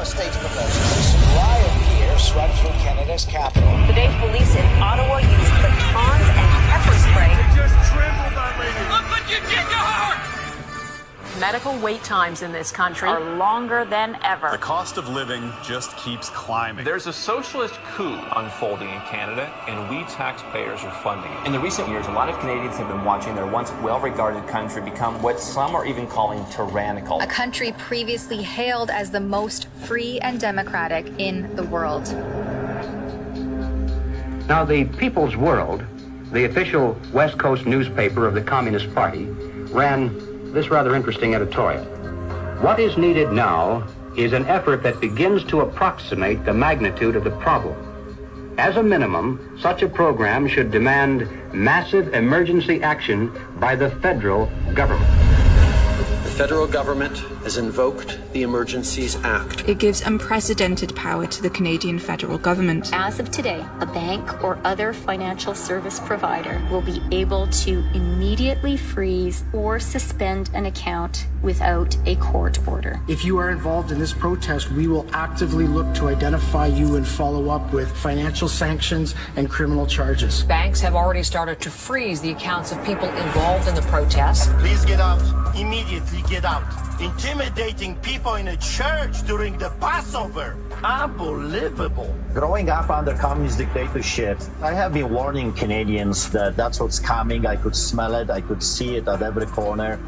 a stage promotion. Riot gear swept through Canada's capital. Today, police in Ottawa used batons and pepper spray. It just trembled on me. Look what you did to her! Medical wait times in this country are longer than ever. The cost of living just keeps climbing. There's a socialist coup unfolding in Canada, and we taxpayers are funding it. In the recent years, a lot of Canadians have been watching their once well-regarded country become what some are even calling tyrannical. A country previously hailed as the most free and democratic in the world. Now, the People's World, the official West Coast newspaper of the Communist Party, ran this rather interesting editorial. What is needed now is an effort that begins to approximate the magnitude of the problem. As a minimum, such a program should demand massive emergency action by the federal government. The federal government has invoked the Emergencies Act. It gives unprecedented power to the Canadian federal government. As of today, a bank or other financial service provider will be able to immediately freeze or suspend an account without a court order. If you are involved in this protest, we will actively look to identify you and follow up with financial sanctions and criminal charges. Banks have already started to freeze the accounts of people involved in the protests. Please get out. Immediately get out. Intimidating people in a church during the Passover. Unbelievable. Growing up under communist dictatorship, I have been warning Canadians that that's what's coming. I could smell it. I could see it at every corner.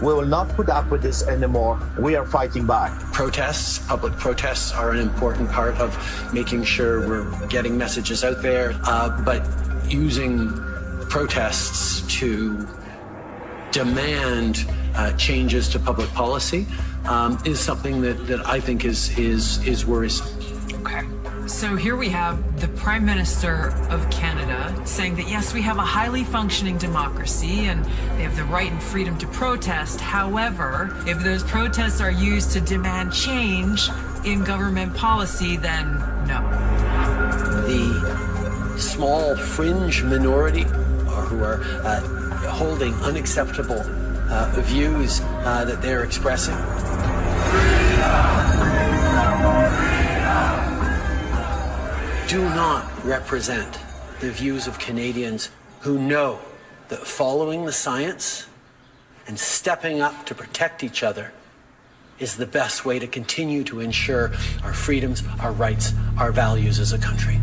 We will not put up with this anymore. We are fighting back. Protests, public protests, are an important part of making sure we're getting messages out there, but using protests to demand changes to public policy is something that I think is worrisome. Okay. So here we have the Prime Minister of Canada saying that, yes, we have a highly functioning democracy and they have the right and freedom to protest. However, if those protests are used to demand change in government policy, then no. The small fringe minority who are holding unacceptable views that they're expressing do not represent the views of Canadians who know that following the science and stepping up to protect each other is the best way to continue to ensure our freedoms, our rights, our values as a country.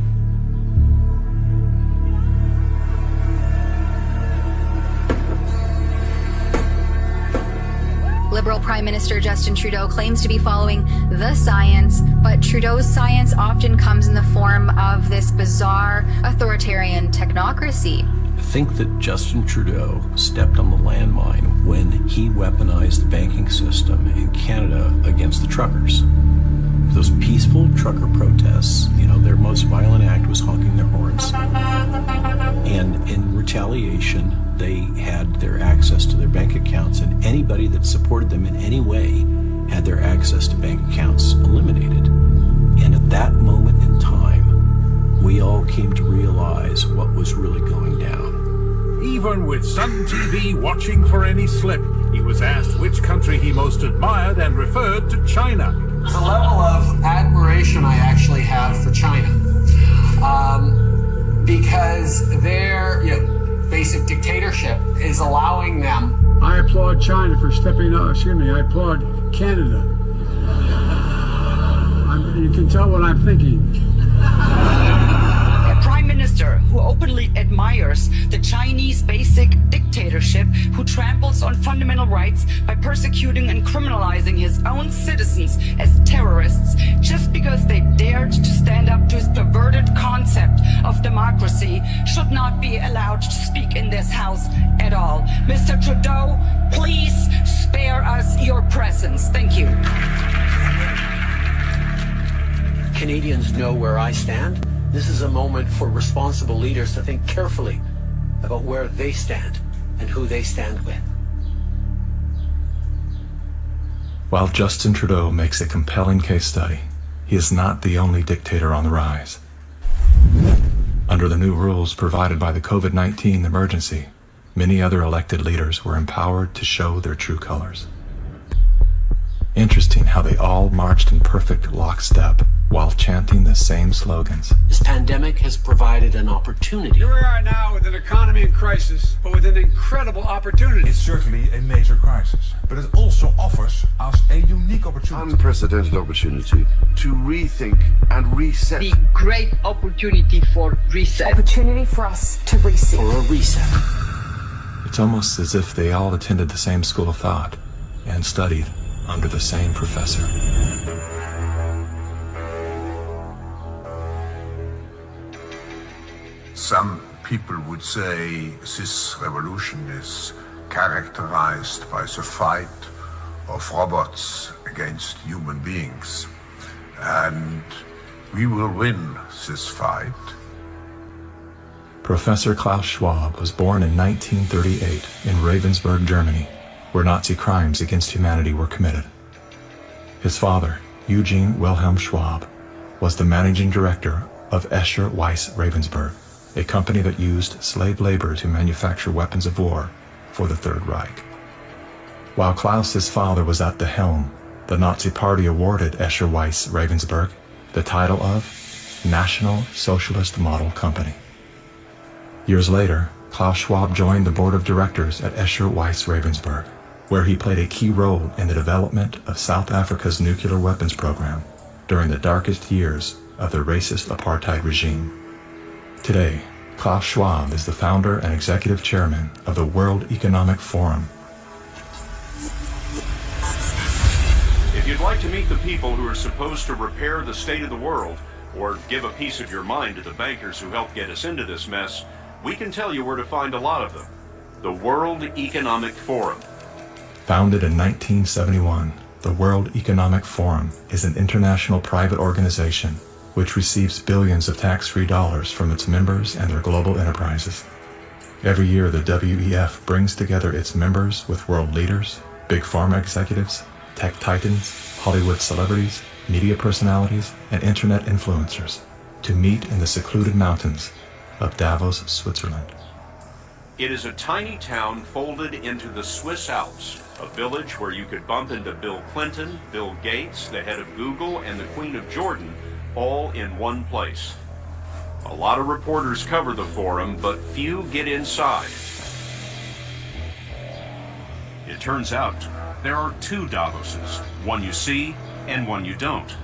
Liberal Prime Minister Justin Trudeau claims to be following the science, but Trudeau's science often comes in the form of this bizarre authoritarian technocracy. I think that Justin Trudeau stepped on the landmine when he weaponized the banking system in Canada against the truckers. Those peaceful trucker protests, their most violent act was honking their horns. And in retaliation, they had their access to their bank accounts, and anybody that supported them in any way had their access to bank accounts eliminated. And at that moment in time, we all came to realize what was really going down. Even with Sun TV watching for any slip, he was asked which country he most admired and referred to China. The level of admiration I actually have for China, because their basic dictatorship is allowing them. I applaud China for stepping up. I applaud Canada. You can tell what I'm thinking. A Prime Minister who openly admires the Chinese basic dictatorship, who tramples on fundamental rights by persecuting and criminalizing his own citizens as terrorists just because they dared to stand up to his perverted concept of democracy, should not be allowed to speak in this House at all. Mr. Trudeau, please spare us your presence. Thank you. Canadians know where I stand. This is a moment for responsible leaders to think carefully about where they stand and who they stand with. While Justin Trudeau makes a compelling case study, he is not the only dictator on the rise. Under the new rules provided by the COVID-19 emergency, many other elected leaders were empowered to show their true colors. Interesting how they all marched in perfect lockstep while chanting the same slogans. This pandemic has provided an opportunity. Here we are now with an economy in crisis, but with an incredible opportunity. It's certainly a major crisis, but it also offers us a unique opportunity. Unprecedented opportunity to rethink and reset. The great opportunity for reset. Opportunity for us to reset. For a reset. It's almost as if they all attended the same school of thought and studied under the same professor. Some people would say this revolution is characterized by the fight of robots against human beings. And we will win this fight. Professor Klaus Schwab was born in 1938 in Ravensburg, Germany, where Nazi crimes against humanity were committed. His father, Eugene Wilhelm Schwab, was the managing director of Escher Weiss Ravensburg, a company that used slave labor to manufacture weapons of war for the Third Reich. While Klaus, his father, was at the helm, the Nazi Party awarded Escher Weiss Ravensburg the title of National Socialist Model Company. Years later, Klaus Schwab joined the board of directors at Escher Weiss Ravensburg, where he played a key role in the development of South Africa's nuclear weapons program during the darkest years of the racist apartheid regime. Today, Klaus Schwab is the founder and executive chairman of the World Economic Forum. If you'd like to meet the people who are supposed to repair the state of the world, or give a piece of your mind to the bankers who helped get us into this mess, we can tell you where to find a lot of them. The World Economic Forum. Founded in 1971, the World Economic Forum is an international private organization which receives billions of tax-free dollars from its members and their global enterprises. Every year, the WEF brings together its members with world leaders, big pharma executives, tech titans, Hollywood celebrities, media personalities, and internet influencers to meet in the secluded mountains of Davos, Switzerland. It is a tiny town folded into the Swiss Alps, a village where you could bump into Bill Clinton, Bill Gates, the head of Google, and the Queen of Jordan, all in one place. A lot of reporters cover the forum, but few get inside. It turns out there are two Davoses, one you see and one you don't.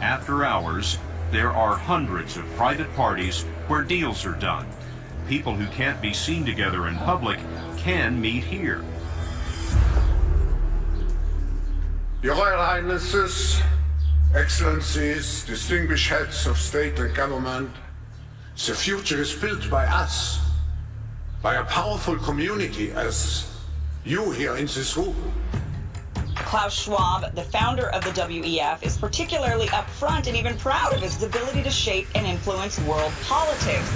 After hours, there are hundreds of private parties where deals are done. People who can't be seen together in public can meet here. Your Royal Highnesses, Excellencies, distinguished heads of state and government, the future is built by us, by a powerful community as you here in this room. Klaus Schwab, the founder of the WEF, is particularly upfront and even proud of his ability to shape and influence world politics.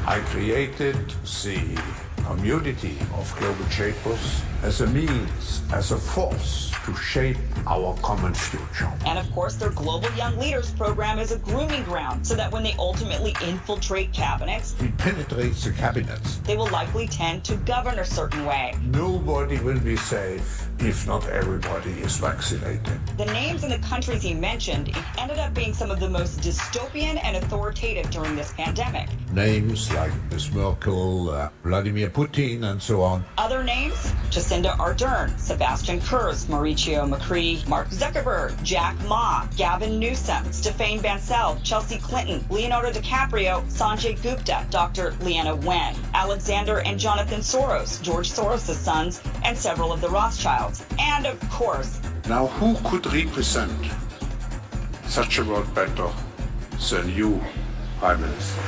I created the community of global shapers as a means, as a force to shape our common future. And of course, their Global Young Leaders program is a grooming ground so that when they ultimately infiltrate cabinets, We penetrate the cabinets. they will likely tend to govern a certain way. Nobody will be safe if not everybody is vaccinated. The names and the countries he mentioned ended up being some of the most dystopian and authoritative during this pandemic. Names like Ms. Merkel, Vladimir Putin, and so on. Other names? Jacinda Ardern, Sebastian Kurz, Mauricio Macri, Mark Zuckerberg, Jack Ma, Gavin Newsom, Stéphane Bancel, Chelsea Clinton, Leonardo DiCaprio, Sanjay Gupta, Dr. Leana Wen, Alexander and Jonathan Soros, George Soros' sons, and several of the Rothschilds. And of course, Now who could represent such a world better than you, Prime Minister?